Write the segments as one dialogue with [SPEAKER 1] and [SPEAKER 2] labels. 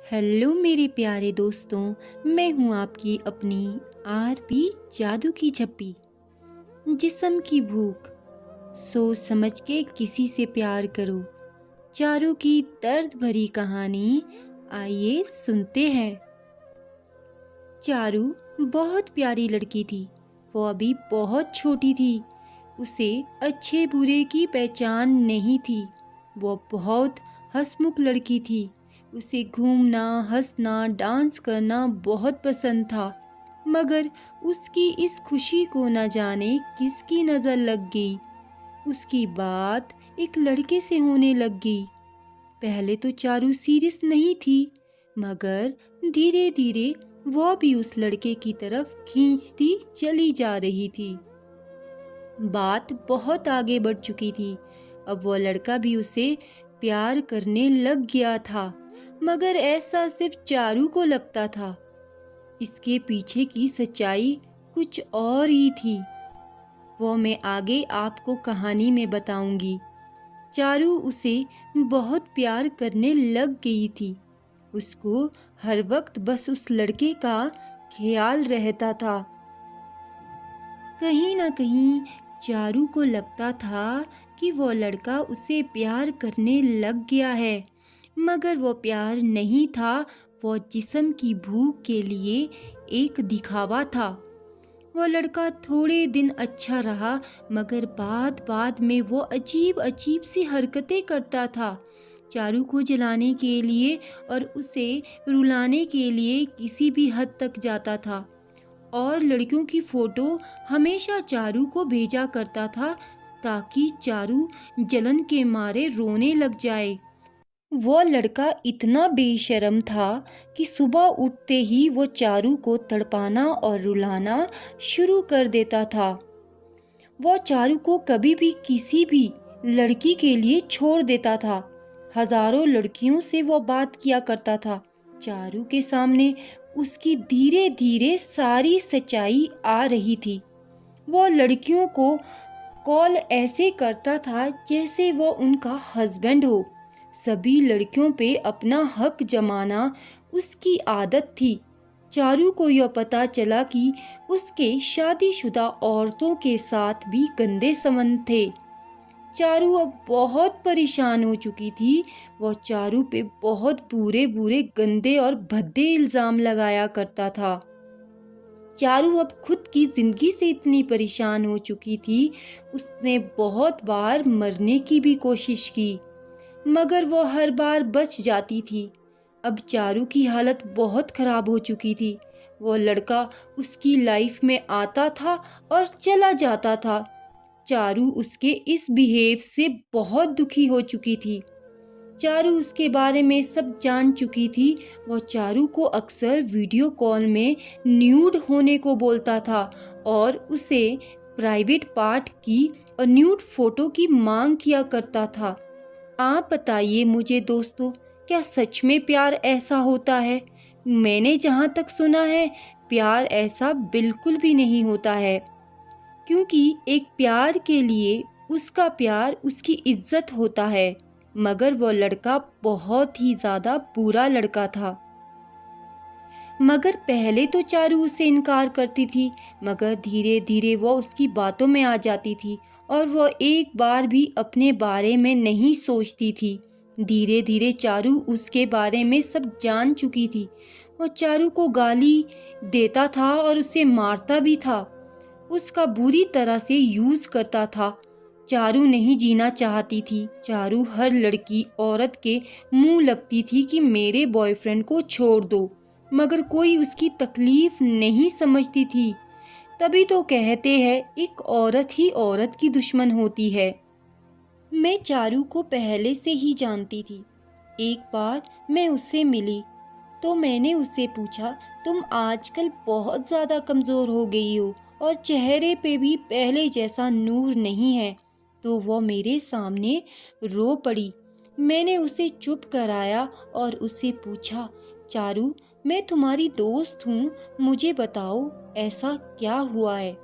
[SPEAKER 1] Hello मेरे प्यारे दोस्तों। मैं हूँ आपकी अपनी आरपी जादू की झप्पी। जिस्म की भूख, सोच समझ के किसी से प्यार करो। चारू की दर्द भरी कहानी आइए सुनते हैं। चारू बहुत प्यारी लड़की थी। वो अभी बहुत छोटी थी। उसे अच्छे बुरे की पहचान नहीं थी। वो बहुत हंसमुख लड़की थी। उसे घूमना, हंसना, डांस करना बहुत पसंद था। मगर उसकी इस खुशी को न जाने किसकी नज़र लग गई। उसकी बात एक लड़के से होने लग गई। पहले तो चारू सीरियस नहीं थी, मगर धीरे धीरे वो भी उस लड़के की तरफ खींचती चली जा रही थी। बात बहुत आगे बढ़ चुकी थी। अब वो लड़का भी उसे प्यार करने लग गया था, मगर ऐसा सिर्फ चारू को लगता था। इसके पीछे की सच्चाई कुछ और ही थी। वो मैं आगे आपको कहानी में बताऊंगी। चारू उसे बहुत प्यार करने लग गई थी। उसको हर वक्त बस उस लड़के का ख्याल रहता था। कहीं ना कहीं चारू को लगता था कि वो लड़का उसे प्यार करने लग गया है, मगर वो प्यार नहीं था। वो जिस्म की भूख के लिए एक दिखावा था। वो लड़का थोड़े दिन अच्छा रहा, मगर बाद में वो अजीब अजीब सी हरकतें करता था। चारू को जलाने के लिए और उसे रुलाने के लिए किसी भी हद तक जाता था, और लड़कियों की फोटो हमेशा चारू को भेजा करता था ताकि चारू जलन के मारे रोने लग जाए। वो लड़का इतना बेशर्म था कि सुबह उठते ही वो चारू को तड़पाना और रुलाना शुरू कर देता था। वो चारू को कभी भी किसी भी लड़की के लिए छोड़ देता था। हजारों लड़कियों से वो बात किया करता था। चारू के सामने उसकी धीरे धीरे सारी सच्चाई आ रही थी। वो लड़कियों को कॉल ऐसे करता था जैसे वो उनका हस्बैंड हो। सभी लड़कियों पे अपना हक जमाना उसकी आदत थी। चारू को यह पता चला कि उसके शादीशुदा औरतों के साथ भी गंदे संबंध थे। चारू अब बहुत परेशान हो चुकी थी। वो चारू पे बहुत बुरे बुरे गंदे और भद्दे इल्जाम लगाया करता था। चारू अब खुद की जिंदगी से इतनी परेशान हो चुकी थी, उसने बहुत बार मरने की भी कोशिश की, मगर वो हर बार बच जाती थी। अब चारू की हालत बहुत खराब हो चुकी थी। वो लड़का उसकी लाइफ में आता था और चला जाता था। चारू उसके इस बिहेव से बहुत दुखी हो चुकी थी। चारू उसके बारे में सब जान चुकी थी। वो चारू को अक्सर वीडियो कॉल में न्यूड होने को बोलता था और उसे प्राइवेट पार्ट की और न्यूड फोटो की मांग किया करता था। आप बताइए मुझे दोस्तों, क्या सच में प्यार ऐसा होता है? मैंने जहाँ तक सुना है, प्यार ऐसा बिल्कुल भी नहीं होता है, क्योंकि एक प्यार के लिए उसका प्यार उसकी इज्जत होता है। मगर वो लड़का बहुत ही ज़्यादा बुरा लड़का था। मगर पहले तो चारू उसे इनकार करती थी, मगर धीरे धीरे वो उसकी बातों में आ जाती थी और वो एक बार भी अपने बारे में नहीं सोचती थी। धीरे धीरे चारू उसके बारे में सब जान चुकी थी। वो चारू को गाली देता था और उसे मारता भी था, उसका बुरी तरह से यूज़ करता था। चारू नहीं जीना चाहती थी। चारू हर लड़की औरत के मुंह लगती थी कि मेरे बॉयफ्रेंड को छोड़ दो, मगर कोई उसकी तकलीफ नहीं समझती थी। तभी तो कहते हैं एक औरत ही औरत की दुश्मन होती है। मैं चारू को पहले से ही जानती थी। एक बार मैं उससे मिली तो मैंने उससे पूछा, तुम आजकल बहुत ज़्यादा कमज़ोर हो गई हो और चेहरे पे भी पहले जैसा नूर नहीं है। तो वो मेरे सामने रो पड़ी। मैंने उसे चुप कराया और उससे पूछा, चारू मैं तुम्हारी दोस्त हूँ, मुझे बताओ ऐसा क्या हुआ है।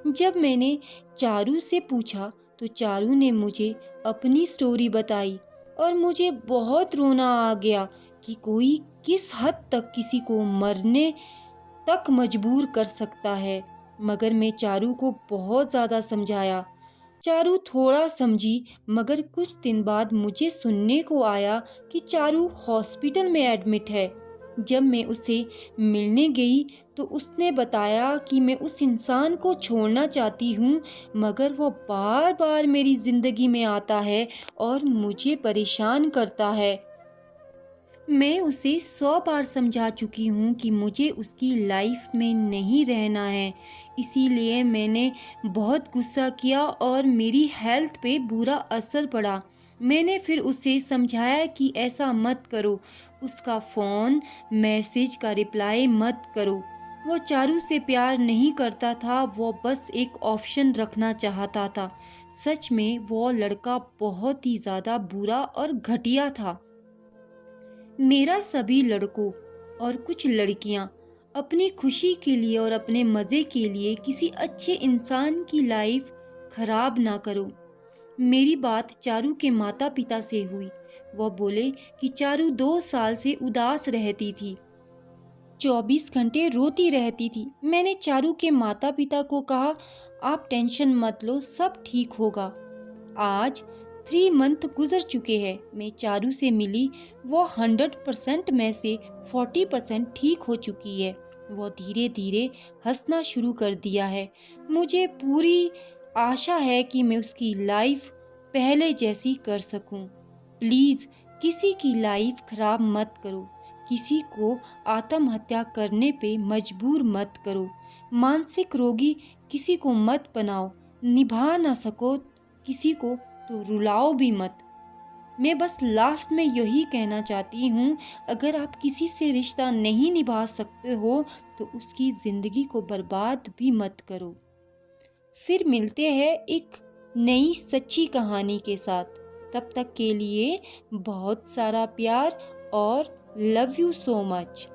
[SPEAKER 1] जब मैंने चारू से पूछा तो चारू ने मुझे अपनी स्टोरी बताई और मुझे बहुत रोना आ गया, कि कोई किस हद तक किसी को मरने तक मजबूर कर सकता है। मगर मैं चारू को बहुत ज़्यादा समझाया। चारू थोड़ा समझी, मगर कुछ दिन बाद मुझे सुनने को आया कि चारू हॉस्पिटल में एडमिट है। जब मैं उसे मिलने गई तो उसने बताया कि मैं उस इंसान को छोड़ना चाहती हूँ, मगर वो बार बार मेरी ज़िंदगी में आता है और मुझे परेशान करता है। मैं उसे 100 बार समझा चुकी हूँ कि मुझे उसकी लाइफ में नहीं रहना है। इसीलिए मैंने बहुत गुस्सा किया और मेरी हेल्थ पे बुरा असर पड़ा। मैंने फिर उसे समझाया कि ऐसा मत करो, उसका फ़ोन, मैसेज का रिप्लाई मत करो। वो चारू से प्यार नहीं करता था, वो बस एक ऑप्शन रखना चाहता था। सच में वो लड़का बहुत ही ज़्यादा बुरा और घटिया था। मेरा सभी लड़कों और कुछ लड़कियां अपनी खुशी के लिए और अपने मज़े के लिए किसी अच्छे इंसान की लाइफ खराब ना करो। मेरी बात चारू के माता पिता से हुई। वो बोले कि चारू 2 साल से उदास रहती थी, 24 घंटे रोती रहती थी। मैंने चारू के माता पिता को कहा, आप टेंशन मत लो, सब ठीक होगा। आज 3 मंथ गुजर चुके हैं। मैं चारू से मिली, वो 100% में से 40% ठीक हो चुकी है। वो धीरे धीरे हंसना शुरू कर दिया है। मुझे पूरी आशा है कि मैं उसकी लाइफ पहले जैसी कर सकूं। प्लीज़ किसी की लाइफ खराब मत करो, किसी को आत्महत्या करने पे मजबूर मत करो, मानसिक रोगी किसी को मत बनाओ, निभा ना सको किसी को तो रुलाओ भी मत। मैं बस लास्ट में यही कहना चाहती हूँ, अगर आप किसी से रिश्ता नहीं निभा सकते हो तो उसकी ज़िंदगी को बर्बाद भी मत करो। फिर मिलते हैं एक नई सच्ची कहानी के साथ। तब तक के लिए बहुत सारा प्यार और लव यू सो मच।